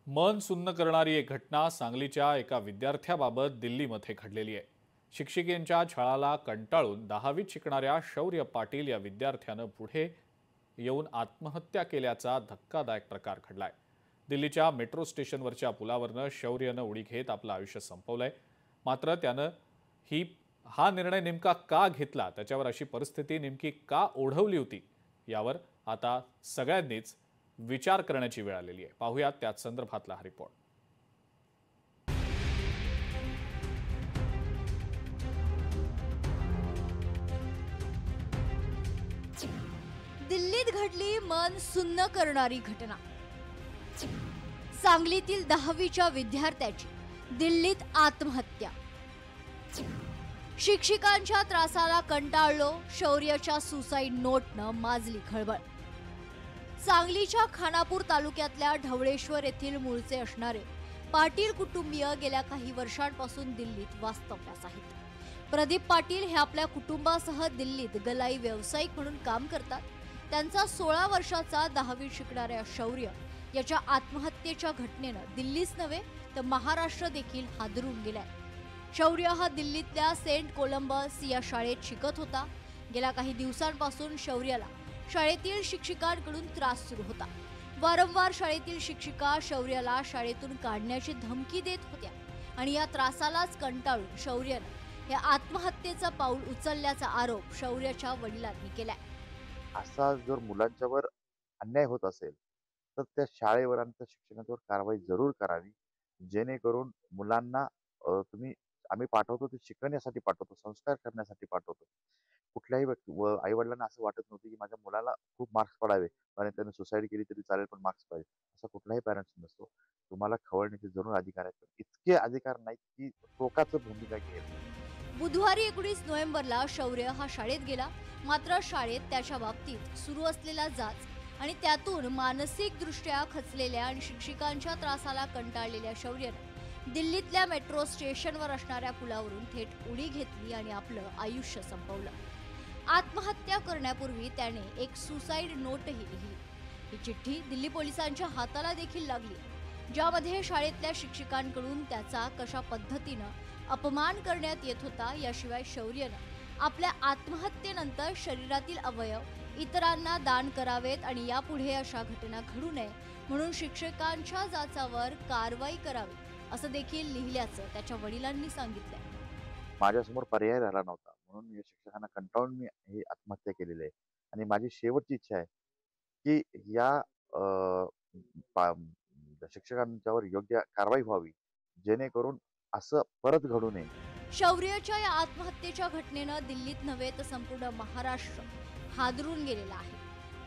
मन सुन्न करणारी एक घटना सांगलीच्या एका विद्यार्थ्याबाबत दिल्लीमध्ये घडलेली आहे। शिक्षिकेच्या छळाला कंटाळून 10वीत शिकणाऱ्या शौर्य पाटील या विद्यार्थ्यानं पुढे येऊन आत्महत्या केल्याचा धक्कादायक प्रकार घडलाय। दिल्लीच्या मेट्रो स्टेशनवरच्या पुलावरनं शौर्यनं उडी घेत आपलं आयुष्य संपवलंय। मात्र त्यानं हा निर्णय नेमका का घेतला, त्याच्यावर अशी परिस्थिती नेमकी का ओढवली होती, यावर आता सगळ्यांनीच विचार करण्याची वेळ आलेली आहे। पाहूयात त्याच संदर्भातला हा रिपोर्ट। दिल्लीत घडली मन सुन्न करणारी घटना। सांगलीतील 10वीच्या विद्यार्थ्याची दिल्लीत आत्महत्या। शिक्षिकांच्या त्रासाला कंटाळलो, शौर्याच्या सुसाईड नोटनं माजली खळबळ। सांगलीच्या खानापूर तालुक्यातल्या ढवळेश्वर येथील मूळचे असणारे पाटील कुटुंबीय गेल्या काही वर्षांपासून दिल्लीत वास्तव्यास आहेत। प्रदीप पाटील हे आपल्या कुटुंबासह दिल्लीत गलाई व्यावसायिक म्हणून काम करतात। त्यांचा 16 वर्षाचा 10वीत शिकणाऱ्या शौर्य याच्या आत्महत्येच्या घटनेनं दिल्लीच नव्हे तर महाराष्ट्र देखील हादरून गेलाय। शौर्य हा दिल्लीतल्या सेंट कोलंबस या शाळेत शिकत होता। गेल्या काही दिवसांपासून शौर्याला शाळेतील शिक्षिकांकडून त्रास सुरू होता। वारंवार शाळेतील शिक्षिका शौर्याला शाळेतून काढण्याची धमकी देत होत्या आणि या त्रासालाच कंटाळून शौर्यानं या आत्महत्येचा पाऊल उचलल्याचा आरोप शौर्याच्या वडिलांनी केलाय। असा जर मुलांच्यावर अन्याय होत असेल तर त्या शाळेवर आणि त्या शिक्षकांवर कारवाई जरूर करावी, जेणेकरून मुलांना आम्ही पाठवतो ते शिकण्यासाठी पाठवतो, संस्कार करण्यासाठी पाठवतो। कुठल्याही आई वडिलांना असं वाटत नव्हतं की माझ्या मुलाला खूप मार्क्स पडावे आणि त्याने सुसाईड केली तरी चालेल पण मार्क्स पाहिजे, असा कुठलाही पॅरेंट्स नसतो। तुम्हाला खवळण्याचे जरूर अधिकार आहेत, इतके अधिकार नाहीत की टोकाचं भूमिका घेईल। बुधवारी 19 नोव्हेंबरला शौर्य हा शाळेत गेला। मात्र शाळेत त्याच्या बाबतीत सुरू असलेला जाच आणि त्यातून मानसिकदृष्ट्या खचलेल्या आणि शिक्षिकांच्या त्रासाला कंटाळलेल्या शौर्यानं दिल्लीतल्या मेट्रो स्टेशनवर असणाऱ्या पुलावरून थेट उडी घेतली आणि आपलं आयुष्य संपवलं। आत्महत्या करण्यापूर्वी त्याने एक सुसाईड नोटही लिहिली। ही चिठ्ठी दिल्ली पोलिसांच्या हाताला देखील लागली, ज्यामध्ये शाळेतल्या शिक्षकांकडून त्याचा कशा पद्धतीनं अपमान करण्यात येत होता। याशिवाय शौर्यनं आपल्या आत्महत्येनंतर शरीरातील अवयव इतरांना दान करावेत आणि यापुढे अशा घटना घडू नये म्हणून शिक्षकांच्या जाचावर कारवाई करावी असं देखील लिहिल्याचं त्याच्या वडिलांनी सांगितलंय। माझ्यासमोर पर्याय राहिला नव्हता म्हणून मी शिक्षकांना कंटाळून मी ही आत्महत्या केलेली आहे आणि माझी शेवटची इच्छा आहे की या शिक्षकांच्यावर योग्य कारवाई व्हावी, जेणेकरून असं परत घडू नये। शौर्याच्या या आत्महत्येच्या घटनेनं दिल्लीत नव्हे तर संपूर्ण महाराष्ट्र हादरून गेलेला आहे।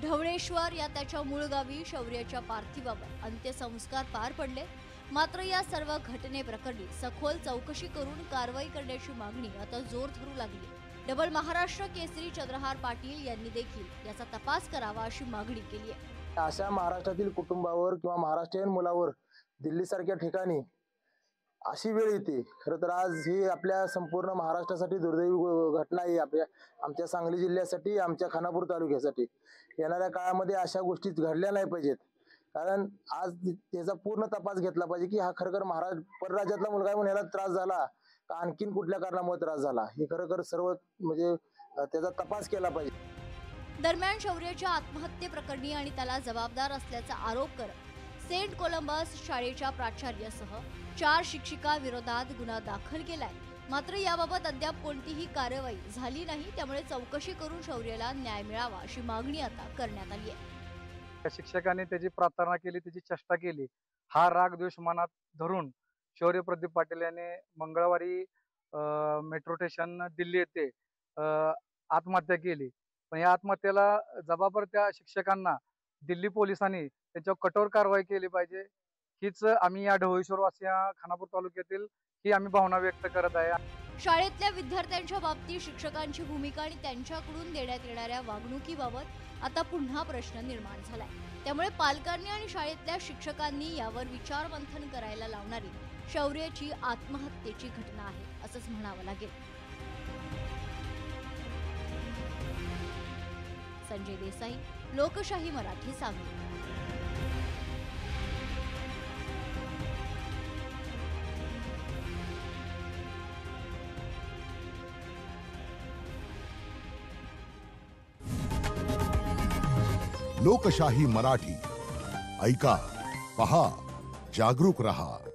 ढवळेश्वर या त्याच्या मूळ गावी शौर्याच्या पार्थिवावर अंत्यसंस्कार पार पडले। मात्र या सर्व घटनेप्रकरणी सखोल चौकशी करून कारवाई करण्याची मागणी आता जोर धरू लागली। डबल महाराष्ट्र केसरी चंद्रहार पाटील यांनी देखील याचा तपास करावा अशी मागणी केली आहे। अशा महाराष्ट्रातील कुटुंबावर किंवा महाराष्ट्रीयन मुलावर दिल्लीसारख्या ठिकाणी अशी वेळ येते। खरं तर आज ही आपल्या संपूर्ण महाराष्ट्रासाठी दुर्दैवी घटना आहे। आमच्या सांगली जिल्ह्यासाठी, आमच्या खानापूर तालुक्यासाठी येणाऱ्या काळामध्ये अशा गोष्टी घडल्या नाही पाहिजेत। कारण आज त्याचा पूर्ण तपास घेतला पाहिजे की हा खरखर परराज्यातला मुलगा म्हणून याला त्रास झाला का आणखीन कुठल्या कारणामुळे त्रास झाला, हे खरखर सर्व म्हणजे त्याचा तपास केला पाहिजे। दरम्यान शौर्याच्या आत्महत्येप्रकरणी आणि त्याला जबाबदार असल्याचा आरोप करत सेंट कोलंबस शाळेच्या प्राचार्यासह 4 शिक्षिका विरोधात गुन्हा दाखल केलाय। मात्र याबाबत अद्याप कोणतीही कारवाई झाली नाही, त्यामुळे चौकशी करून शौर्याला न्याय मिळावा अशी मागणी आता करण्यात आली आहे। शिक्षकांनी त्याची प्रार्थना केली, त्याची चेष्टा केली, हा राग द्वेष मनात धरून शौर्य प्रदीप पाटील याने मंगळवारी मेट्रो स्टेशन दिल्ली येथे आत्महत्या केली। पण या आत्महत्येला जबाबदार त्या शिक्षकांना दिल्ली पोलिसांनी त्याच्यावर कठोर कारवाई केली पाहिजे, हीच आम्ही या ढवळेश्वर वासिया खानापूर तालुक्यातील ही आम्ही भावना व्यक्त करत आहे। शाळेतल्या विद्यार्थ्यांच्या बाबतीत शिक्षकांची भूमिका आणि त्यांच्याकडून देण्यात येणाऱ्या वागणुकीबाबत आता पुन्हा प्रश्न निर्माण झालाय। त्यामुळे पालकांनी आणि शाळेतल्या शिक्षकांनी यावर विचारमंथन करायला लावणारी शौर्याची आत्महत्येची घटना आहे असंच म्हणावं लागेल। संजय देसाई, लोकशाही मराठी, सांगली। लोकशाही मराठी ऐका, पहा, जागरूक रहा.